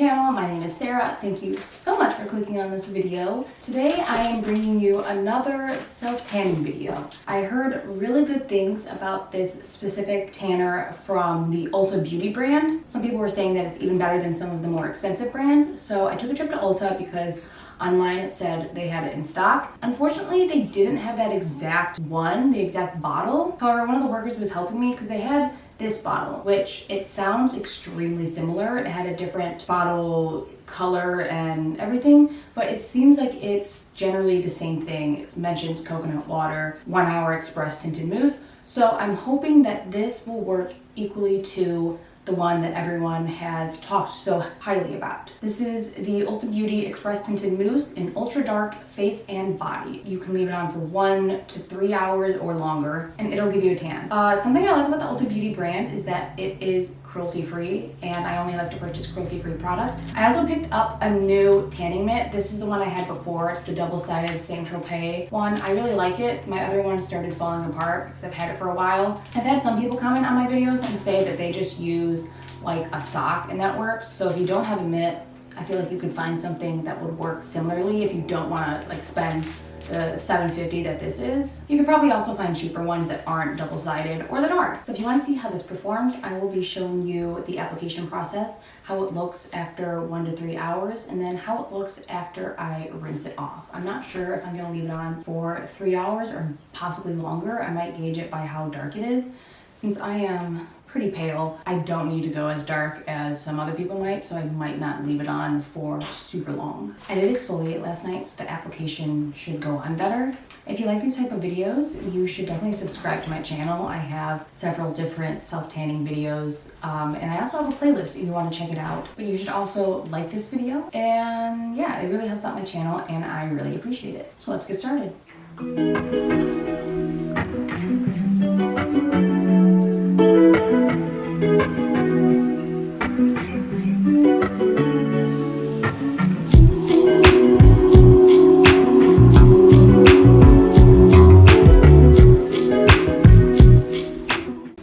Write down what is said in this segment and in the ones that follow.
channel. My name is Sarah. Thank you so much for clicking on this video. Today I am bringing you another self-tanning video. I heard really good things about this specific tanner from the Ulta beauty brand. Some people were saying that it's even better than some of the more expensive brands. So I took a trip to Ulta because online it said they had it in stock. Unfortunately, they didn't have that exact one, the exact bottle. However, one of the workers was helping me because they had this bottle, which it sounds extremely similar. It had a different bottle color and everything, but it seems like it's generally the same thing. It mentions coconut water, 1 hour express tinted mousse. So I'm hoping that this will work equally to the one that everyone has talked so highly about. This is the Ulta Beauty Express Tinted Mousse in Ultra Dark Face and Body. You can leave it on for 1 to 3 hours or longer, and it'll give you a tan. Something I like about the Ulta Beauty brand is that it is cruelty-free, and I only like to purchase cruelty-free products. I also picked up a new tanning mitt. This is the one I had before. It's the double-sided Saint-Tropez one. I really like it. My other one started falling apart because I've had it for a while. I've had some people comment on my videos and say that they just use like a sock and that works. So if you don't have a mitt, I feel like you could find something that would work similarly if you don't want to like spend the $7.50 that this is. You could probably also find cheaper ones that aren't double-sided or that are. So if you want to see how this performs, I will be showing you the application process, how it looks after 1 to 3 hours, and then how it looks after I rinse it off. I'm not sure if I'm gonna leave it on for 3 hours or possibly longer. I might gauge it by how dark it is. Since I am pretty pale, I don't need to go as dark as some other people might, so I might not leave it on for super long. I did exfoliate last night, so the application should go on better. If you like these type of videos, you should definitely subscribe to my channel. I have several different self-tanning videos, and I also have a playlist if you want to check it out. But you should also like this video, and yeah, it really helps out my channel, and I really appreciate it. So let's get started.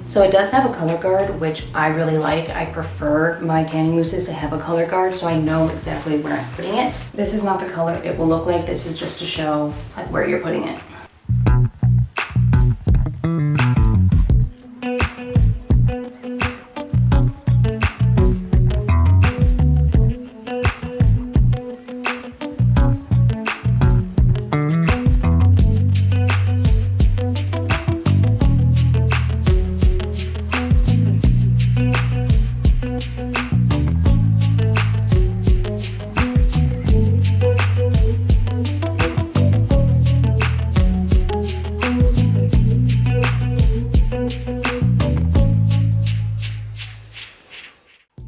So it does have a color guard, which I really like. I prefer my tanning mousses to have a color guard so I know exactly where I'm putting it. This is not the color it will look like. This is just to show like where you're putting it.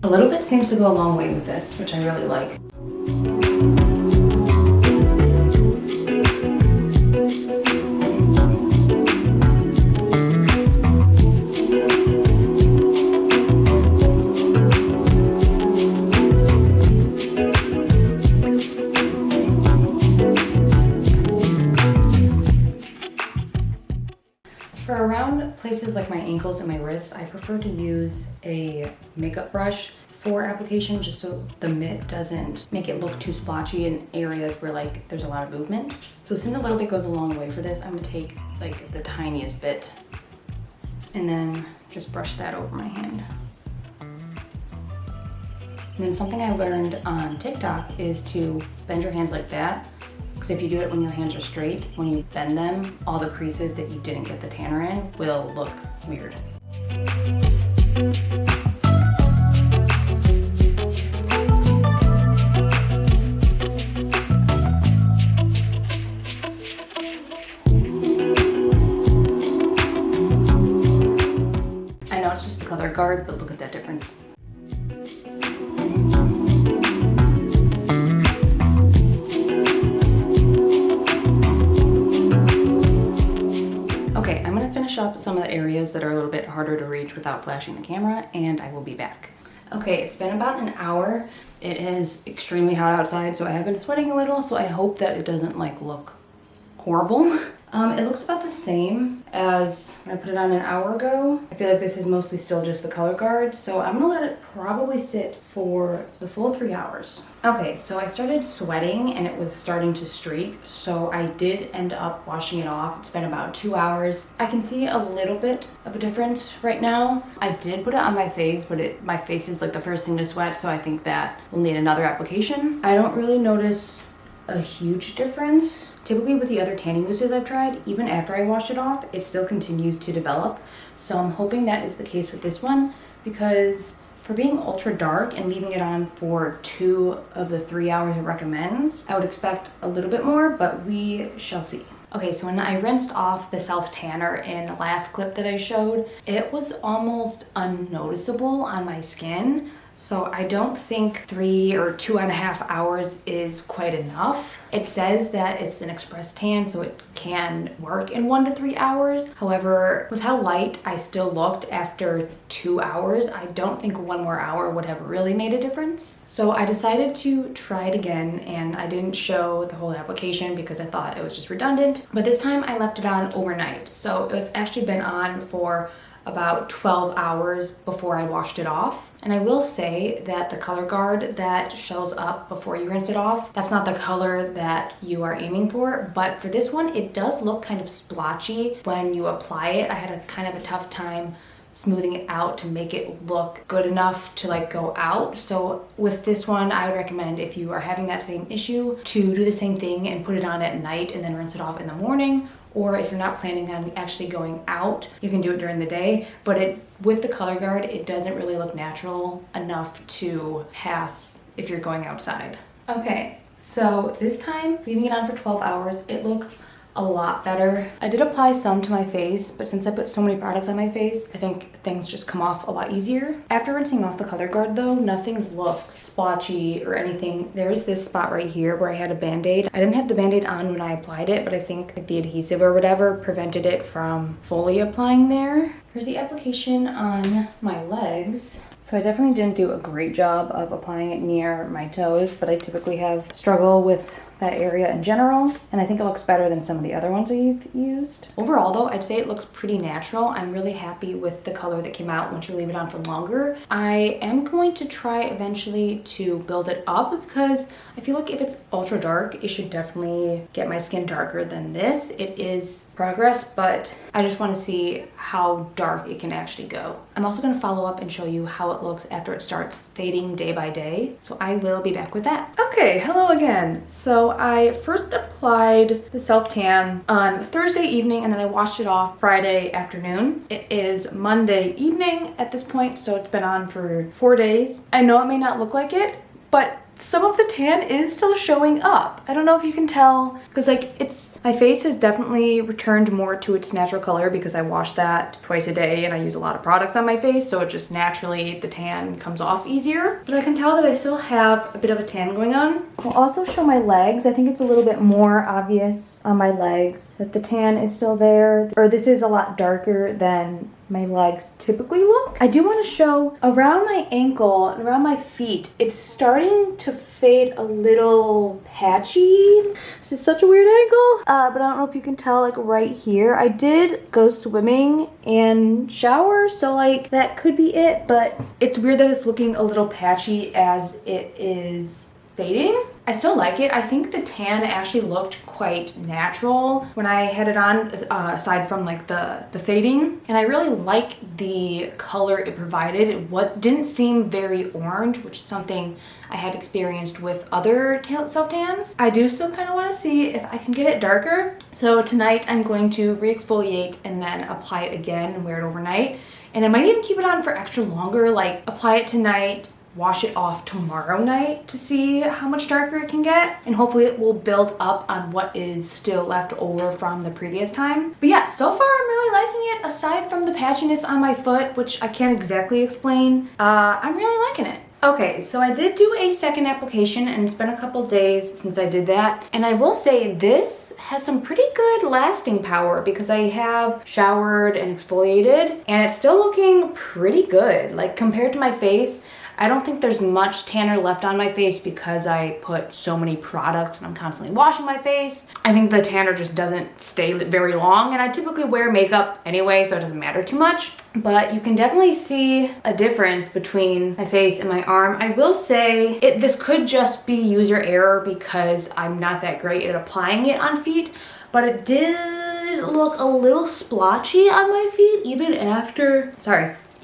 A little bit seems to go a long way with this, which I really like. For around places like my ankles and my wrists, I prefer to use a makeup brush for application just so the mitt doesn't make it look too splotchy in areas where like there's a lot of movement. So since a little bit goes a long way for this, I'm gonna take like the tiniest bit and then just brush that over my hand. And then something I learned on TikTok is to bend your hands like that. Because if you do it when your hands are straight, when you bend them, all the creases that you didn't get the tanner in will look weird. I know it's just the color guard, but look at that difference. Okay, I'm gonna finish up some of the areas that are a little bit harder to reach without flashing the camera, and I will be back. Okay, it's been about an hour. It is extremely hot outside, so I have been sweating a little, so I hope that it doesn't like look horrible. It looks about the same as when I put it on an hour ago. I feel like this is mostly still just the color guard, so I'm gonna let it probably sit for the full 3 hours. Okay, so I started sweating and it was starting to streak, so I did end up washing it off. It's been about 2 hours. I can see a little bit of a difference right now. I did put it on my face, but my face is like the first thing to sweat, so I think that will need another application. I don't really notice a huge difference. Typically with the other tanning mousses I've tried, even after I wash it off, it still continues to develop. So I'm hoping that is the case with this one, because for being ultra dark and leaving it on for 2 of the 3 hours it recommends, I would expect a little bit more, but we shall see. Okay, so when I rinsed off the self tanner in the last clip that I showed, it was almost unnoticeable on my skin. So I don't think 3 or 2.5 hours is quite enough. It says that it's an express tan, so it can work in 1 to 3 hours. However, with how light I still looked after 2 hours, I don't think 1 more hour would have really made a difference. So I decided to try it again, and I didn't show the whole application because I thought it was just redundant. But this time I left it on overnight. So it's actually been on for about 12 hours before I washed it off. And I will say that the color guard that shows up before you rinse it off, that's not the color that you are aiming for, but for this one, it does look kind of splotchy when you apply it. I had a kind of a tough time smoothing it out to make it look good enough to like go out. So with this one, I would recommend, if you are having that same issue, to do the same thing and put it on at night and then rinse it off in the morning. Or if you're not planning on actually going out, you can do it during the day. But with the color guard, it doesn't really look natural enough to pass if you're going outside. Okay, so this time, leaving it on for 12 hours, it looks a lot better. I did apply some to my face, but since I put so many products on my face, I think things just come off a lot easier. After rinsing off the color guard though, nothing looks splotchy or anything. There is this spot right here where I had a band-aid. I didn't have the band-aid on when I applied it, but I think the adhesive or whatever prevented it from fully applying there. Here's the application on my legs. So I definitely didn't do a great job of applying it near my toes, but I typically have struggle with that area in general, and I think it looks better than some of the other ones I've used. Overall though, I'd say it looks pretty natural. I'm really happy with the color that came out once you leave it on for longer. I am going to try eventually to build it up because I feel like if it's ultra dark, it should definitely get my skin darker than this. It is progress, but I just want to see how dark it can actually go. I'm also going to follow up and show you how it looks after it starts fading day by day. So I will be back with that. Okay, hello again. So I first applied the self tan on Thursday evening and then I washed it off Friday afternoon. It is Monday evening at this point, so it's been on for 4 days. I know it may not look like it, but some of the tan is still showing up. I don't know if you can tell, because like my face has definitely returned more to its natural color because I wash that twice a day and I use a lot of products on my face, so it just naturally, the tan comes off easier. But I can tell that I still have a bit of a tan going on. I'll also show my legs. I think it's a little bit more obvious on my legs that the tan is still there, or this is a lot darker than my legs typically look. I do want to show around my ankle and around my feet, it's starting to fade a little patchy. This is such a weird angle, but I don't know if you can tell, like right here. I did go swimming and shower, so like that could be it, but it's weird that it's looking a little patchy as it is fading. I still like it. I think the tan actually looked quite natural when I had it on, aside from like the fading. And I really like the color it provided. It didn't seem very orange, which is something I have experienced with other self-tans. I do still kind of want to see if I can get it darker. So tonight I'm going to re-exfoliate and then apply it again and wear it overnight. And I might even keep it on for extra longer, like apply it tonight, wash it off tomorrow night to see how much darker it can get, and hopefully it will build up on what is still left over from the previous time. But yeah, so far I'm really liking it, aside from the patchiness on my foot, which I can't exactly explain. I'm really liking it. Okay, so I did do a second application and it's been a couple days since I did that. And I will say this has some pretty good lasting power because I have showered and exfoliated and it's still looking pretty good. Like compared to my face, I don't think there's much tanner left on my face because I put so many products and I'm constantly washing my face. I think the tanner just doesn't stay very long, and I typically wear makeup anyway, so it doesn't matter too much. But you can definitely see a difference between my face and my arm. I will say this could just be user error because I'm not that great at applying it on feet, but it did look a little splotchy on my feet even after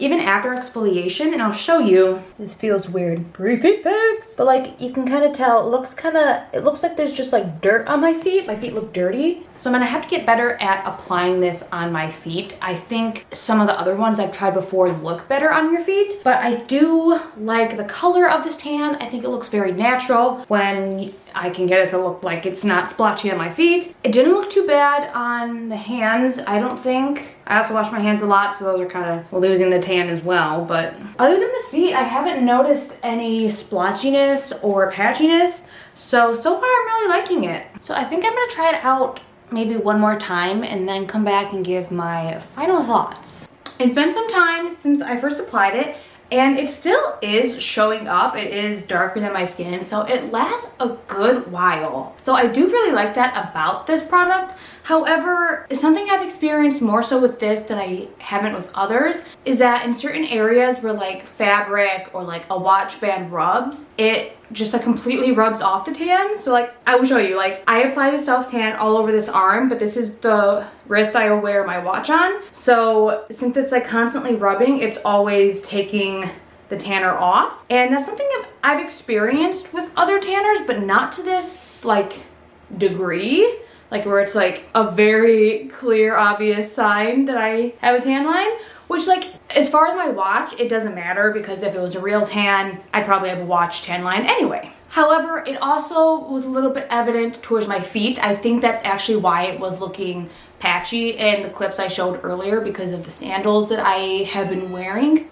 exfoliation, and I'll show you. This feels weird. Pre-feet pics. But like, you can kind of tell, it looks like there's just like dirt on my feet. My feet look dirty. So I'm gonna have to get better at applying this on my feet. I think some of the other ones I've tried before look better on your feet, but I do like the color of this tan. I think it looks very natural when I can get it to look like it's not splotchy on my feet. It didn't look too bad on the hands, I don't think. I also wash my hands a lot, so those are kind of losing the tan as well. But other than the feet, I haven't noticed any splotchiness or patchiness. So far I'm really liking it. So I think I'm gonna try it out maybe one more time and then come back and give my final thoughts. It's been some time since I first applied it, and it still is showing up. It is darker than my skin, so it lasts a good while. So I do really like that about this product. However, something I've experienced more so with this than I haven't with others is that in certain areas where like fabric or like a watch band rubs, it just like completely rubs off the tan. So like, I will show you, like I apply the self tan all over this arm, but this is the wrist I wear my watch on. So since it's like constantly rubbing, it's always taking the tanner off. And that's something I've experienced with other tanners, but not to this like degree. Like where it's like a very clear, obvious sign that I have a tan line, which like, as far as my watch, it doesn't matter because if it was a real tan, I'd probably have a watch tan line anyway. However, it also was a little bit evident towards my feet. I think that's actually why it was looking patchy in the clips I showed earlier because of the sandals that I have been wearing.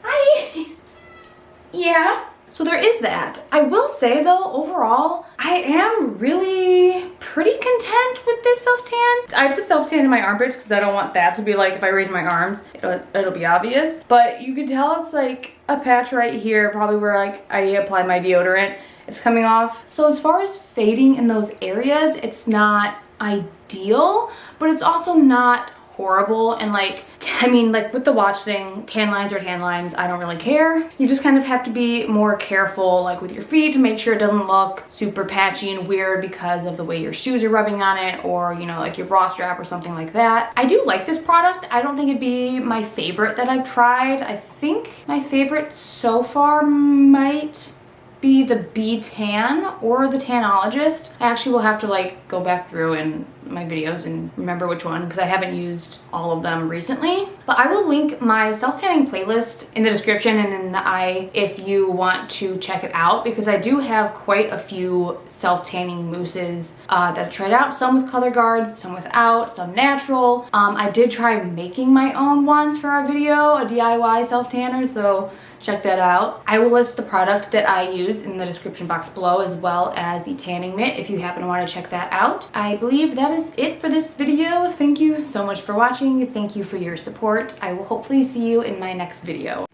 Yeah. So there is that. I will say though, overall, I am really pretty content with this self-tan. I put self-tan in my armpits because I don't want that to be like, if I raise my arms, it'll be obvious. But you can tell it's like a patch right here, probably where like I apply my deodorant. It's coming off. So as far as fading in those areas, it's not ideal, but it's also not horrible. And like, I mean, like with the watch thing, tan lines are tan lines, I don't really care. You just kind of have to be more careful like with your feet to make sure it doesn't look super patchy and weird because of the way your shoes are rubbing on it, or you know, like your bra strap or something like that. I do like this product. I don't think it'd be my favorite that I've tried. I think my favorite so far might be the Bee Tan or the Tanologist. I actually will have to like go back through in my videos and remember which one because I haven't used all of them recently. But I will link my self-tanning playlist in the description and in the eye if you want to check it out, because I do have quite a few self-tanning mousses that I tried out, some with color guards, some without, some natural. I did try making my own ones for our video, a DIY self-tanner, so check that out. I will list the product that I use in the description box below, as well as the tanning mitt if you happen to want to check that out. I believe that is it for this video. Thank you so much for watching. Thank you for your support. I will hopefully see you in my next video.